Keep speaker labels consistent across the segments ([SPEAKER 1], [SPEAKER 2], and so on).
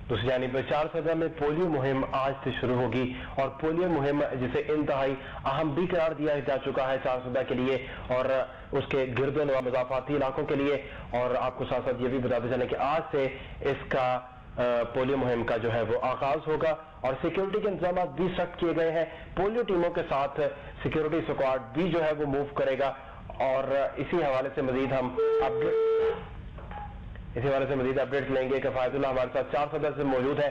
[SPEAKER 1] دوسری جانب چارسدہ میں پولیو مہم آج سے شروع ہوگی اور پولیو مہم جسے انتہائی اہم بھی قرار دیا جا چکا ہے چارسدہ کے لیے اور اس کے گرد و نواح مضافاتی علاقوں کے لیے. اور آپ کو ساتھ ساتھ یہ بھی بتاتے چلیں کہ آج سے اس کا پولیو مہم کا جو ہے وہ آغاز ہوگا اور سیکیورٹی کے انتظامات بھی سخت کیے گئے ہیں. پولیو ٹیموں کے ساتھ سیکیورٹی سکواڈ بھی جو ہے وہ موو کرے گا اور اسی حوالے سے مزید ہم اپڈیٹ لیں گے. کفایت اللہ ہمارے ساتھ چارسدہ سے موجود ہے.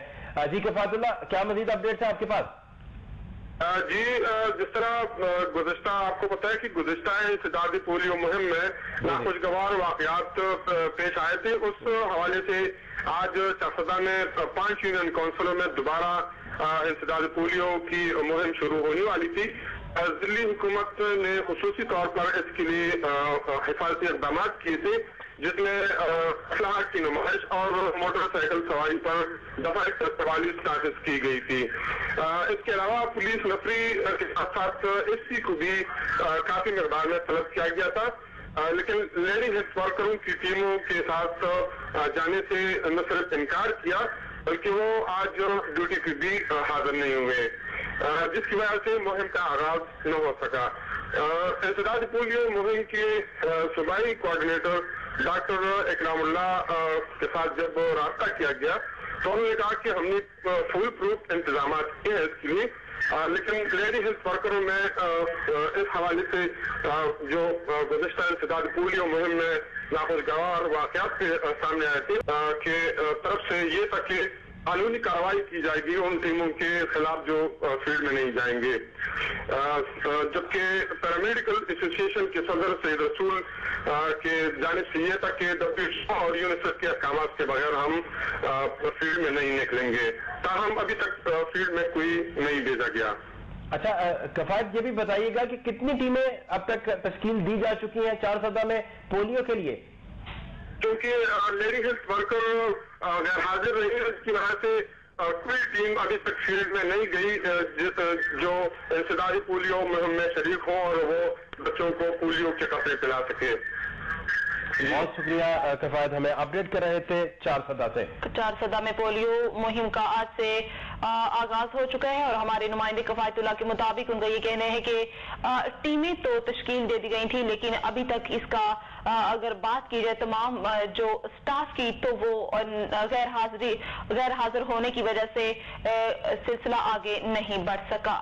[SPEAKER 1] جی کفایت اللہ، کیا مزید اپڈیٹ ہے آپ کے پاس؟
[SPEAKER 2] جی، جس طرح گزشتہ آپ کو پتا ہے کہ گزشتہ انسدادی پولیو مہم میں ناخوشگوار واقعات پیش آئے تھے. اس حوالے سے آج چارسدہ میں 5 یونین کونسلوں میں دوبارہ انسدادی پولیو کی مہم شروع ہونے والی تھی. دلی حکومت نے خصوصی طور پر اس کے لیے حفاظتی اقدامات کیے تھے، جس میں اسلحہ کی نمائش اور موٹر سائیکل سواری پر دفعہ 144 نافذ کی گئی تھی. اس کے علاوہ پولیس نفری کے ساتھ ساتھ ایس سی کو بھی کافی مقدار میں طلب کیا گیا تھا، لیکن لیڈی ہیلتھ ورکروں کی ٹیموں کے ساتھ جانے سے نہ صرف انکار کیا بلکہ وہ آج ڈیوٹی پہ بھی حاضر نہیں ہوئے، جس کی وجہ سے مہم کا آغاز نہ ہو سکا. انسداد پولیو مہم کے صوبائی کوآرڈینیٹر ڈاکٹر اکرام اللہ کے ساتھ جب رابطہ کیا گیا تو انہوں نے کہا کہ ہم نے فل پروف انتظامات کیے ہیں اس کے لیے، لیکن لیڈی ہیلتھ ورکروں میں اس حوالے سے جو گزشتہ انسداد پولیو مہم میں ناخوشگوار واقعات سامنے آئے تھے کہ طرف سے یہ تک کہ قانونی کارروائی کی جائے گی ان ٹیموں کے خلاف جو فیلڈ میں نہیں جائیں گے. جبکہ پیرامیڈیکل ایسوسی ایشن کے صدر سید رسول کے جانب سے یہ تھا کہ WHO اور یونیسیف کے احکامات کے بغیر ہم فیلڈ میں نہیں نکلیں گے، تاہم ابھی تک فیلڈ میں کوئی نہیں بھیجا گیا.
[SPEAKER 1] اچھا کفایت، یہ بھی بتائیے گا کہ کتنی ٹیمیں اب تک تشکیل دی جا چکی ہیں چارسدہ میں پولیو کے لیے؟
[SPEAKER 2] کیونکہ لیڈی ہیلتھ ورکر غیر حاضر رہی ہے، اس کی وجہ سے کوئی ٹیم ابھی تک فیلڈ میں نہیں گئی جو انسدادی پولیو مہم میں شریک ہو اور وہ بچوں کو پولیو کے قطرے پلا سکے.
[SPEAKER 1] بہت شکریہ کفایت، ہمیں اپڈیٹ کر رہے تھے چارسدہ سے.
[SPEAKER 3] چارسدہ میں پولیو مہم کا آج سے آغاز ہو چکا ہے اور ہمارے نمائندے کفایت اللہ کے مطابق ان کا یہ کہنا ہے کہ ٹیمیں تو تشکیل دے دی گئی تھی، لیکن ابھی تک اس کا اگر بات کی جائے تمام جو سٹاف کی تو وہ غیر حاضر ہونے کی وجہ سے سلسلہ آگے نہیں بڑھ سکا.